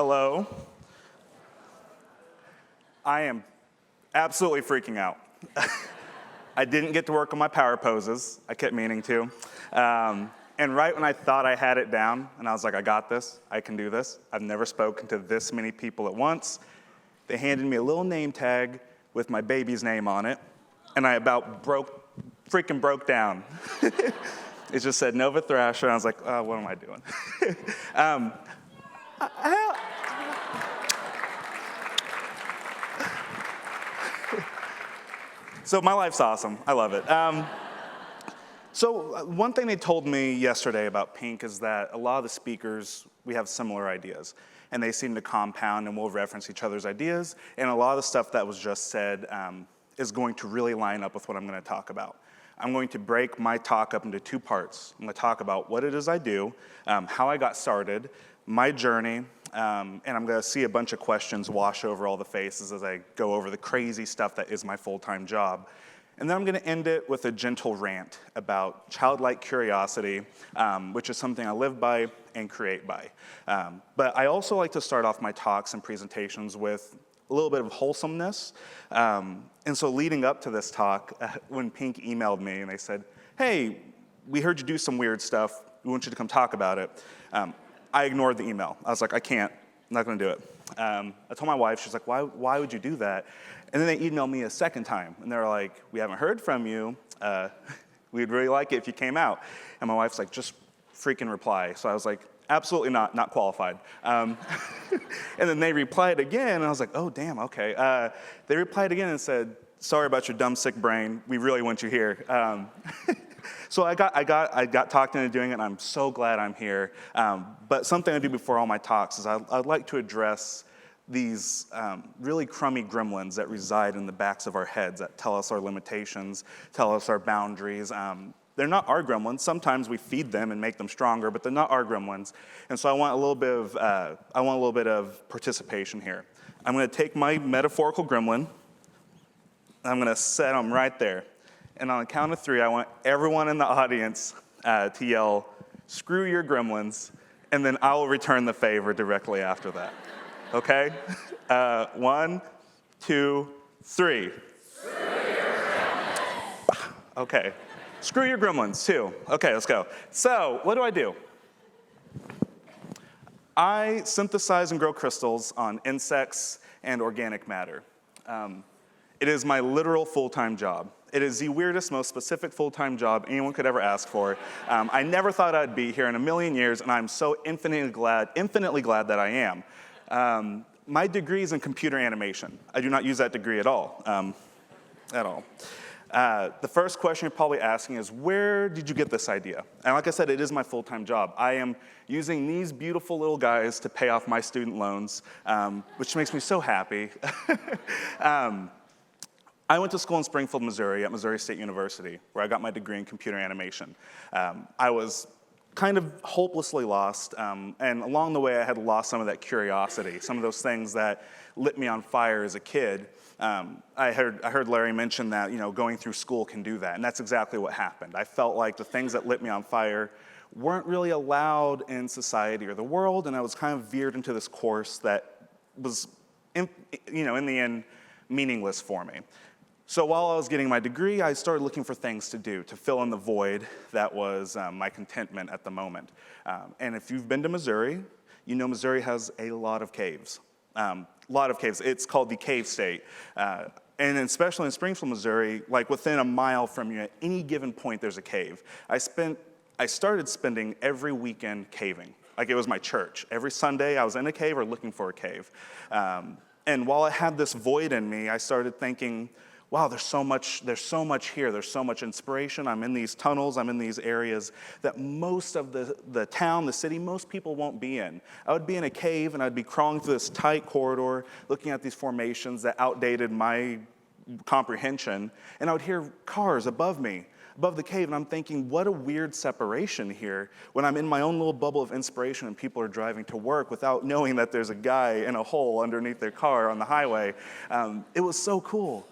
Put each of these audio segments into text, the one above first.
Hello. I am absolutely freaking out. I didn't get to work on my power poses. I kept meaning to. And right when I thought I had it down, and I was like, I got this, I can do this. I've never spoken to this many people at once. They handed me a little name tag with my baby's name on it, and I about freaking broke down. It just said Nova Thrasher, and I was like, oh, what am I doing? So my life's awesome. I love it. So one thing they told me yesterday about PINC is that a lot of the speakers, we have similar ideas. And they seem to compound, and we'll reference each other's ideas. And a lot of the stuff that was just said is going to really line up with what I'm going to talk about. I'm going to break my talk up into two parts. I'm going to talk about what it is I do, how I got started, my journey, and I'm going to see a bunch of questions wash over all the faces as I go over the crazy stuff that is my full-time job. And then I'm going to end it with a gentle rant about childlike curiosity, which is something I live by and create by. But I also like to start off my talks and presentations with a little bit of wholesomeness. And so leading up to this talk, when PINC emailed me and they said, hey, we heard you do some weird stuff. We want you to come talk about it. I ignored the email. I was like, I can't. I'm not going to do it. I told my wife, she's like, why would you do that? And then they emailed me a second time, and they're like, we haven't heard from you. We'd really like it if you came out. And my wife's like, just freaking reply. So I was like, absolutely not qualified. And then they replied again, and I was like, oh, damn, okay. They replied again and said, sorry about your dumb, sick brain. We really want you here. So I got talked into doing it, and I'm so glad I'm here. But something I do before all my talks is I'd like to address these really crummy gremlins that reside in the backs of our heads that tell us our limitations, tell us our boundaries. They're not our gremlins. Sometimes we feed them and make them stronger, but they're not our gremlins. And so I want a little bit of participation here. I'm going to take my metaphorical gremlin, and I'm going to set him right there. And on the count of 3, I want everyone in the audience to yell, screw your gremlins, and then I will return the favor directly after that. Okay? 1, 2, 3. Screw your gremlins. Okay. Screw your gremlins, too. Okay, let's go. So, what do? I synthesize and grow crystals on insects and organic matter. It is my literal full-time job. It is the weirdest, most specific full-time job anyone could ever ask for. I never thought I'd be here in a million years, and I'm so infinitely glad that I am. My degree is in computer animation. I do not use that degree at all. The first question you're probably asking is, where did you get this idea? And like I said, it is my full-time job. I am using these beautiful little guys to pay off my student loans, which makes me so happy. I went to school in Springfield, Missouri, at Missouri State University, where I got my degree in computer animation. I was kind of hopelessly lost, and along the way I had lost some of that curiosity, some of those things that lit me on fire as a kid. I heard Larry mention that, going through school can do that, and that's exactly what happened. I felt like the things that lit me on fire weren't really allowed in society or the world, and I was kind of veered into this course that was, in the end, meaningless for me. So while I was getting my degree, I started looking for things to do to fill in the void that was my contentment at the moment. And if you've been to Missouri, you know Missouri has a lot of caves. It's called the cave state. And especially in Springfield, Missouri, like within a mile from you, at any given point, there's a cave. I started spending every weekend caving. Like it was my church. Every Sunday, I was in a cave or looking for a cave. And while I had this void in me, I started thinking, wow, there's so much here. There's so much inspiration. I'm in these tunnels. I'm in these areas that most of the town, the city, most people won't be in. I would be in a cave, and I'd be crawling through this tight corridor, looking at these formations that outdated my comprehension, and I would hear cars above me, above the cave, and I'm thinking, what a weird separation here when I'm in my own little bubble of inspiration and people are driving to work without knowing that there's a guy in a hole underneath their car on the highway. It was so cool.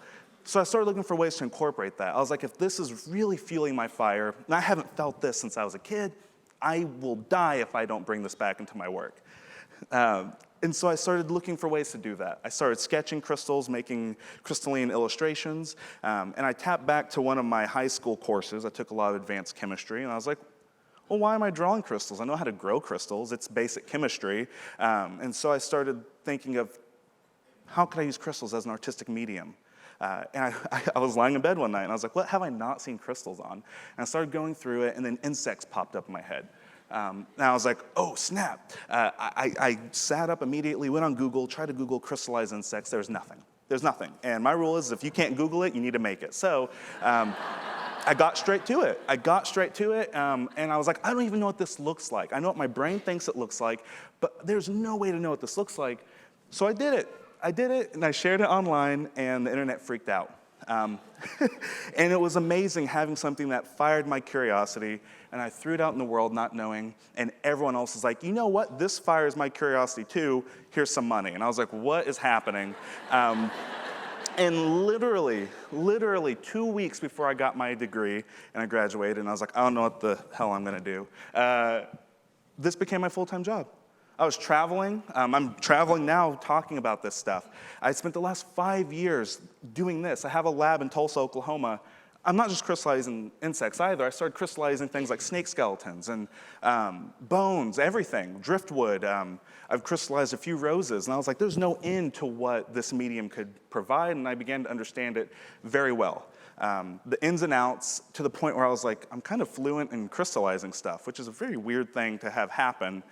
So I started looking for ways to incorporate that. I was like, if this is really fueling my fire, and I haven't felt this since I was a kid, I will die if I don't bring this back into my work. And so I started looking for ways to do that. I started sketching crystals, making crystalline illustrations, and I tapped back to one of my high school courses. I took a lot of advanced chemistry, and I was like, well, why am I drawing crystals? I know how to grow crystals. It's basic chemistry. And so I started thinking of, how could I use crystals as an artistic medium? And I was lying in bed one night, and I was like, what have I not seen crystals on? And I started going through it, and then insects popped up in my head. And I was like, oh, snap. I sat up immediately, went on Google, tried to Google crystallized insects. There's nothing. There's nothing. And my rule is, if you can't Google it, you need to make it. So I got straight to it. And I was like, I don't even know what this looks like. I know what my brain thinks it looks like, but there's no way to know what this looks like. So I did it. And I shared it online, and the internet freaked out. And it was amazing having something that fired my curiosity, and I threw it out in the world not knowing, and everyone else is like, you know what, this fires my curiosity too, here's some money. And I was like, what is happening? And literally 2 weeks before I got my degree and I graduated, and I was like, I don't know what the hell I'm gonna do, this became my full-time job. I was traveling. I'm traveling now talking about this stuff. I spent the last 5 years doing this. I have a lab in Tulsa, Oklahoma. I'm not just crystallizing insects either. I started crystallizing things like snake skeletons and bones, everything, driftwood. I've crystallized a few roses, and I was like, there's no end to what this medium could provide, and I began to understand it very well. The ins and outs, to the point where I was like, I'm kind of fluent in crystallizing stuff, which is a very weird thing to have happen.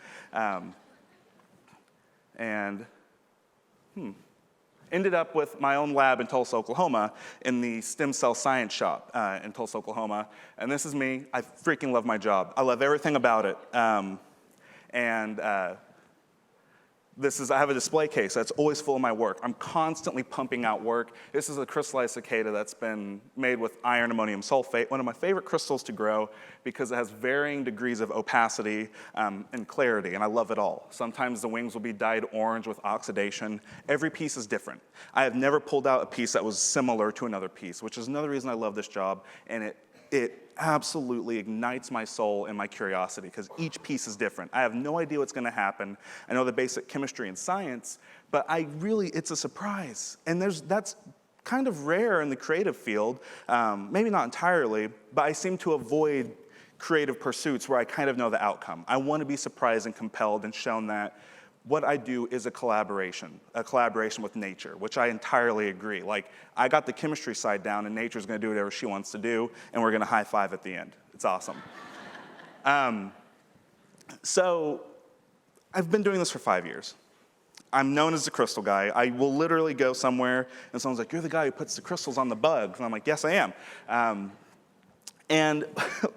Ended up with my own lab in Tulsa, Oklahoma, in the stem cell science shop in Tulsa, Oklahoma. And this is me. I freaking love my job. I love everything about it. I have a display case that's always full of my work. I'm constantly pumping out work. This is a crystallized cicada that's been made with iron ammonium sulfate, one of my favorite crystals to grow because it has varying degrees of opacity and clarity, and I love it all. Sometimes the wings will be dyed orange with oxidation. Every piece is different. I have never pulled out a piece that was similar to another piece, which is another reason I love this job, and it absolutely ignites my soul and my curiosity because each piece is different. I have no idea what's going to happen. I know the basic chemistry and science, but it's a surprise. And that's kind of rare in the creative field, maybe not entirely, but I seem to avoid creative pursuits where I kind of know the outcome. I want to be surprised and compelled and shown that what I do is a collaboration with nature, which I entirely agree. Like, I got the chemistry side down, and nature's gonna do whatever she wants to do, and we're gonna high five at the end. It's awesome. So I've been doing this for 5 years. I'm known as the crystal guy. I will literally go somewhere, and someone's like, you're the guy who puts the crystals on the bugs. And I'm like, yes, I am. And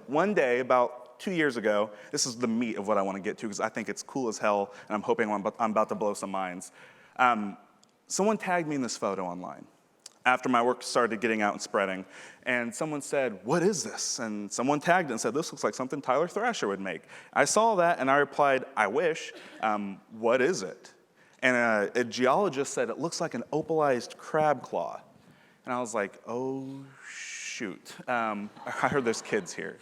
one day, about 2 years ago, this is the meat of what I want to get to because I think it's cool as hell, and I'm hoping I'm about to blow some minds. Someone tagged me in this photo online after my work started getting out and spreading, and someone said, what is this? And someone tagged it and said, this looks like something Tyler Thrasher would make. I saw that, and I replied, I wish. What is it? And a geologist said, it looks like an opalized crab claw. And I was like, oh, shoot. I heard there's kids here.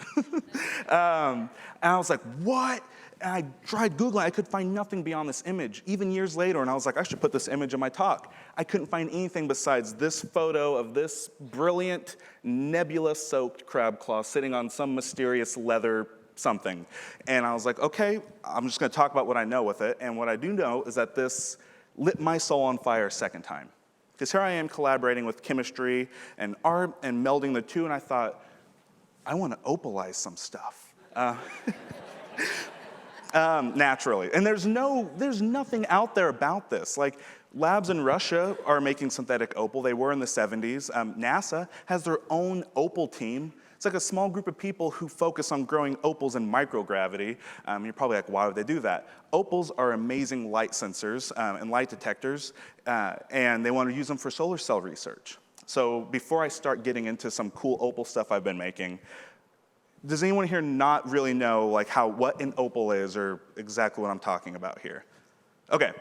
And I was like, what? And I tried Googling. I could find nothing beyond this image, even years later. And I was like, I should put this image in my talk. I couldn't find anything besides this photo of this brilliant, nebula-soaked crab claw sitting on some mysterious leather something. And I was like, okay, I'm just going to talk about what I know with it. And what I do know is that this lit my soul on fire a second time. Because here I am collaborating with chemistry and art and melding the two, and I thought, I want to opalize some stuff. Naturally. And there's nothing out there about this. Like, labs in Russia are making synthetic opal. They were in the 70s. NASA has their own opal team. It's like a small group of people who focus on growing opals in microgravity. You're probably like, why would they do that? Opals are amazing light sensors and light detectors, and they want to use them for solar cell research. So before I start getting into some cool opal stuff I've been making, does anyone here not really know what an opal is or exactly what I'm talking about here? Okay,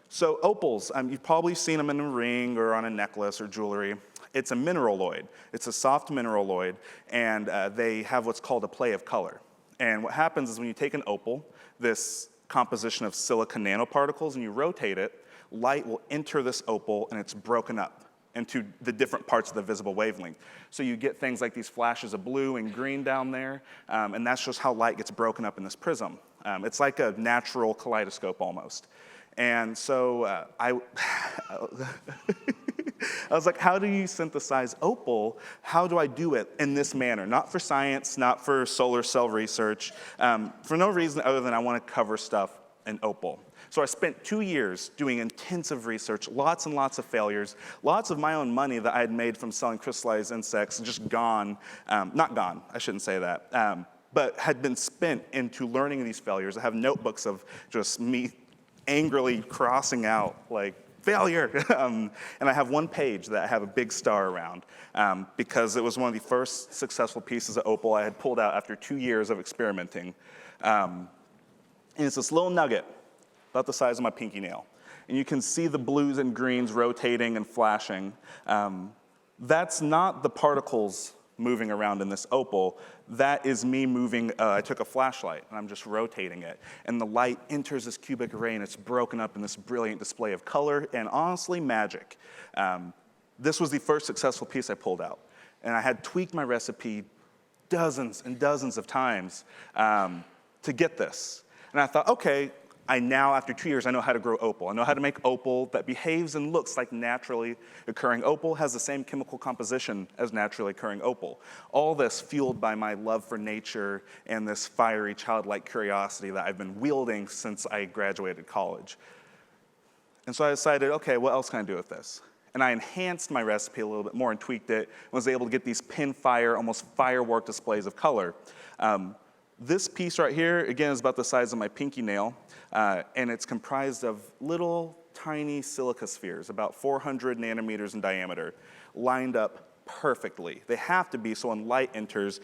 so opals, you've probably seen them in a ring or on a necklace or jewelry. It's a mineraloid. It's a soft mineraloid, and they have what's called a play of color. And what happens is when you take an opal, this composition of silica nanoparticles, and you rotate it, light will enter this opal, and it's broken up into the different parts of the visible wavelength. So you get things like these flashes of blue and green down there, and that's just how light gets broken up in this prism. It's like a natural kaleidoscope almost. And so I was like, how do you synthesize opal? How do I do it in this manner? Not for science, not for solar cell research, for no reason other than I want to cover stuff in opal. So I spent 2 years doing intensive research, lots and lots of failures, lots of my own money that I had made from selling crystallized insects just gone, not gone, I shouldn't say that, but had been spent into learning these failures. I have notebooks of just me angrily crossing out, like, failure. And I have one page that I have a big star around because it was one of the first successful pieces of opal I had pulled out after 2 years of experimenting. And it's this little nugget about the size of my pinky nail. And you can see the blues and greens rotating and flashing. That's not the particles moving around in this opal. That is me moving, I took a flashlight and I'm just rotating it. And the light enters this cubic array and it's broken up in this brilliant display of color and honestly magic. This was the first successful piece I pulled out. And I had tweaked my recipe dozens and dozens of times to get this. And I thought, okay, now, after 2 years, I know how to grow opal. I know how to make opal that behaves and looks like naturally occurring opal, has the same chemical composition as naturally occurring opal. All this fueled by my love for nature and this fiery, childlike curiosity that I've been wielding since I graduated college. And so I decided, okay, what else can I do with this? And I enhanced my recipe a little bit more and tweaked it, and was able to get these pinfire, almost firework displays of color. This piece right here, again, is about the size of my pinky nail, and it's comprised of little tiny silica spheres, about 400 nanometers in diameter, lined up perfectly. They have to be, so when light enters,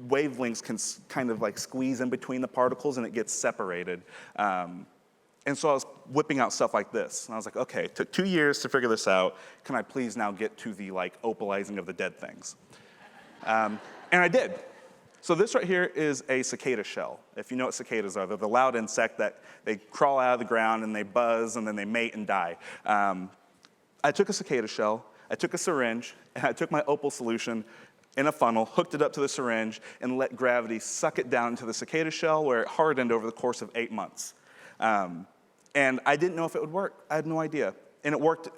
wavelengths can kind of like squeeze in between the particles and it gets separated. And so I was whipping out stuff like this. And I was like, okay, it took 2 years to figure this out. Can I please now get to the like opalizing of the dead things? And I did. So this right here is a cicada shell. If you know what cicadas are, they're the loud insect that they crawl out of the ground and they buzz and then they mate and die. I took a cicada shell, I took a syringe, and I took my opal solution in a funnel, hooked it up to the syringe, and let gravity suck it down into the cicada shell where it hardened over the course of 8 months. And I didn't know if it would work. I had no idea. And it worked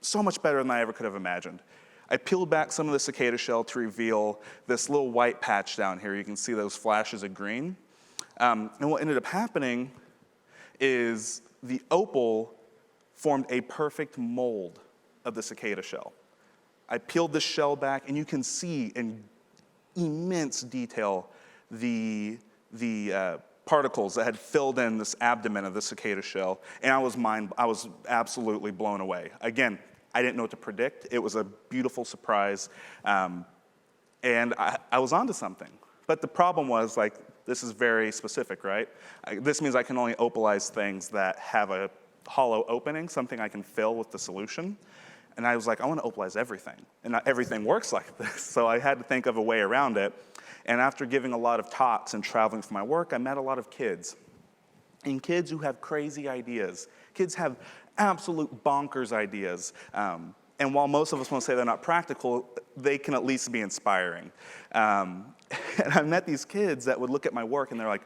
so much better than I ever could have imagined. I peeled back some of the cicada shell to reveal this little white patch down here. You can see those flashes of green. And what ended up happening is the opal formed a perfect mold of the cicada shell. I peeled this shell back, and you can see in immense detail the particles that had filled in this abdomen of the cicada shell, and I was absolutely blown away. Again, I didn't know what to predict. It was a beautiful surprise, and I was onto something. But the problem was, like, this is very specific, right? This means I can only opalize things that have a hollow opening, something I can fill with the solution. And I was like, I want to opalize everything. And not everything works like this, so I had to think of a way around it. And after giving a lot of talks and traveling for my work, I met a lot of kids. And kids who have crazy ideas. Kids have absolute bonkers ideas. And while most of us won't say they're not practical, they can at least be inspiring. And I met these kids that would look at my work and they're like,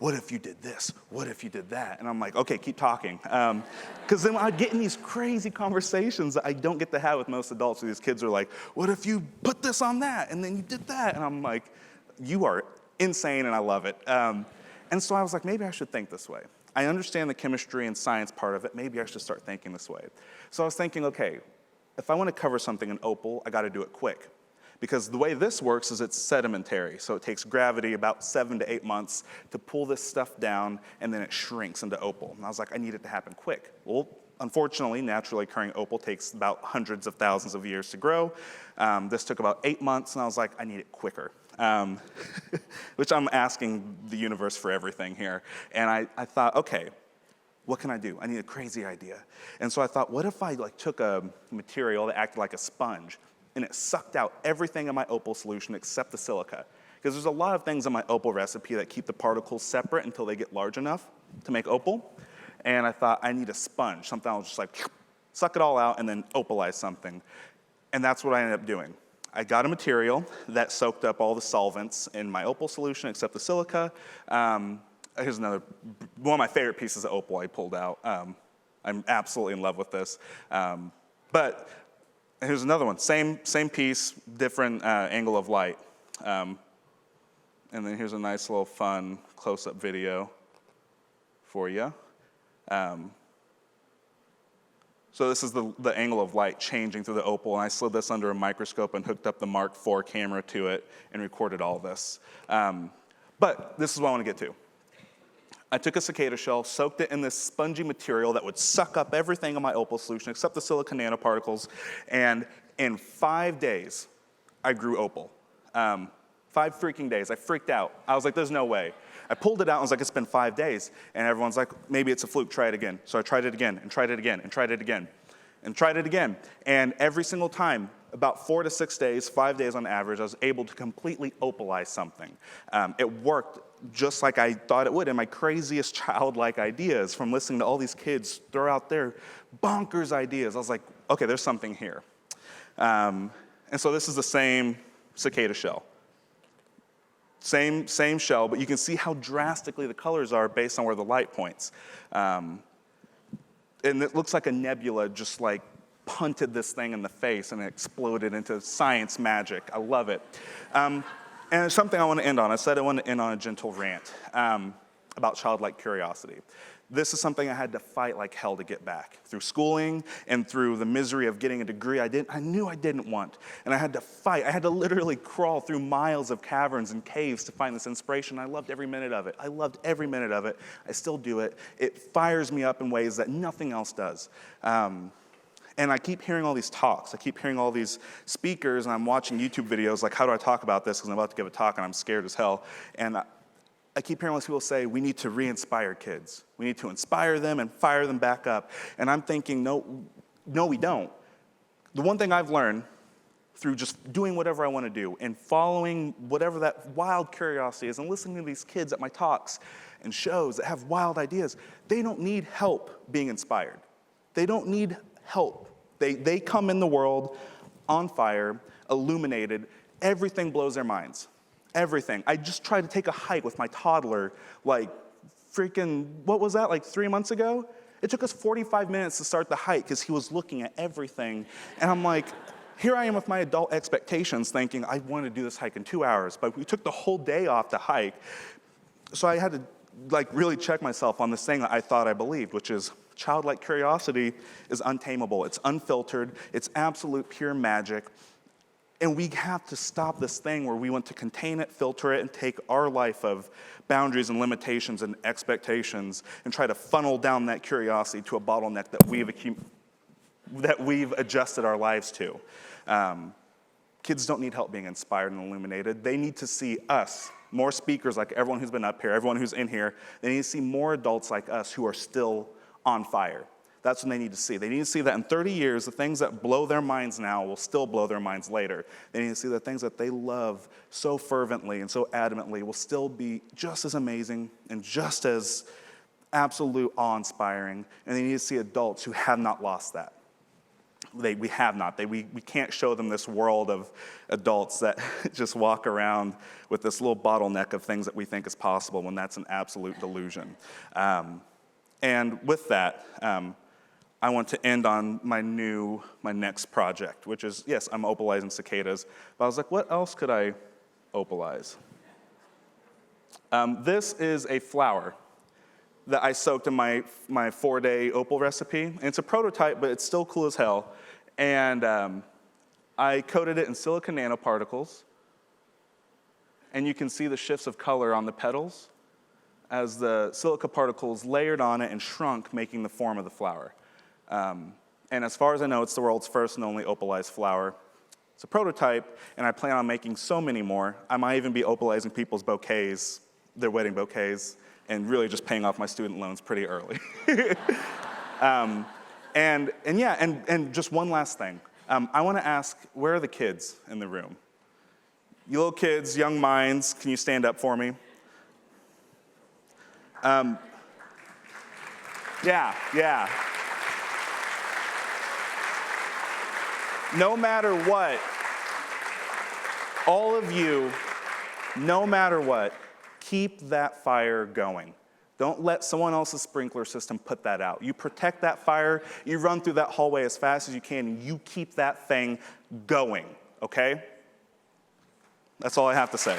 what if you did this? What if you did that? And I'm like, okay, keep talking. Because then I'd get in these crazy conversations that I don't get to have with most adults. Where these kids are like, what if you put this on that? And then you did that. And I'm like, you are insane and I love it. And so I was like, maybe I should think this way. I understand the chemistry and science part of it. Maybe I should start thinking this way. So I was thinking, okay, if I want to cover something in opal, I got to do it quick. Because the way this works is it's sedimentary. So it takes gravity about 7 to 8 months to pull this stuff down, and then it shrinks into opal. And I was like, I need it to happen quick. Well, unfortunately, naturally occurring opal takes about hundreds of thousands of years to grow. This took about 8 months, and I was like, I need it quicker. Which I'm asking the universe for everything here. And I thought, okay, what can I do? I need a crazy idea. And so I thought, what if I took a material that acted like a sponge, and it sucked out everything in my opal solution except the silica? Because there's a lot of things in my opal recipe that keep the particles separate until they get large enough. to make opal, and I thought I need a sponge, something I'll just like suck it all out and then opalize something. And that's what I ended up doing. I got a material that soaked up all the solvents in my opal solution except the silica. Here's another, one of my favorite pieces of opal I pulled out. I'm absolutely in love with this. But here's another one, same piece, different angle of light. And then here's a nice little fun close-up video for you. So this is the angle of light changing through the opal, and I slid this under a microscope and hooked up the Mark IV camera to it and recorded all this. But this is what I want to get to. I took a cicada shell, soaked it in this spongy material that would suck up everything in my opal solution except the silicon nanoparticles, and in 5 days, I grew opal. 5 freaking days. I freaked out. I was like, there's no way. I pulled it out and was like, it's been 5 days. And everyone's like, maybe it's a fluke, try it again. So I tried it again, and tried it again, and tried it again, and tried it again. And every single time, about 4 to 6 days, 5 days on average, I was able to completely opalize something. It worked just like I thought it would, and my craziest childlike ideas from listening to all these kids throw out their bonkers ideas. I was like, okay, there's something here. And so this is the same cicada shell. Same shell, but you can see how drastically the colors are based on where the light points. And it looks like a nebula just like punted this thing in the face and it exploded into science magic. I love it. And it's something I want to end on. I said I want to end on a gentle rant about childlike curiosity. This is something I had to fight like hell to get back through schooling and through the misery of getting a degree I knew I didn't want. And I had to fight. I had to literally crawl through miles of caverns and caves to find this inspiration. I loved every minute of it. I loved every minute of it. I still do it. It fires me up in ways that nothing else does. And I keep hearing all these talks. I keep hearing all these speakers, and I'm watching YouTube videos like, how do I talk about this? Because I'm about to give a talk, and I'm scared as hell. And I keep hearing all these people say, we need to re-inspire kids. We need to inspire them and fire them back up. And I'm thinking, no, we don't. The one thing I've learned through just doing whatever I want to do and following whatever that wild curiosity is and listening to these kids at my talks and shows that have wild ideas, they don't need help being inspired. They don't need help. They come in the world on fire, illuminated. Everything blows their minds. Everything. I just tried to take a hike with my toddler, like freaking, what was that, like 3 months ago? It took us 45 minutes to start the hike because he was looking at everything. And I'm like, here I am with my adult expectations thinking I want to do this hike in 2 hours, but we took the whole day off to hike. So I had to like really check myself on this thing that I thought I believed, which is childlike curiosity is untamable. It's unfiltered. It's absolute pure magic. And we have to stop this thing where we want to contain it, filter it, and take our life of boundaries and limitations and expectations and try to funnel down that curiosity to a bottleneck that we've adjusted our lives to. Kids don't need help being inspired and illuminated. They need to see us, more speakers like everyone who's been up here, everyone who's in here. They need to see more adults like us who are still on fire. That's what they need to see. They need to see that in 30 years, the things that blow their minds now will still blow their minds later. They need to see the things that they love so fervently and so adamantly will still be just as amazing and just as absolute awe-inspiring. And they need to see adults who have not lost that. We have not. We can't show them this world of adults that just walk around with this little bottleneck of things that we think is possible when that's an absolute delusion. And with that, I want to end on my next project, which is, yes, I'm opalizing cicadas, but I was like, what else could I opalize? This is a flower that I soaked in my 4-day opal recipe. And it's a prototype, but it's still cool as hell. And I coated it in silicon nanoparticles, and you can see the shifts of color on the petals as the silica particles layered on it and shrunk, making the form of the flower. And as far as I know, it's the world's first and only opalized flower. It's a prototype, and I plan on making so many more. I might even be opalizing people's bouquets, their wedding bouquets, and really just paying off my student loans pretty early. And just one last thing. I want to ask, where are the kids in the room? You little kids, young minds, can you stand up for me? Yeah. No matter what, all of you, no matter what, keep that fire going. Don't let someone else's sprinkler system put that out. You protect that fire, you run through that hallway as fast as you can, and you keep that thing going, okay? That's all I have to say.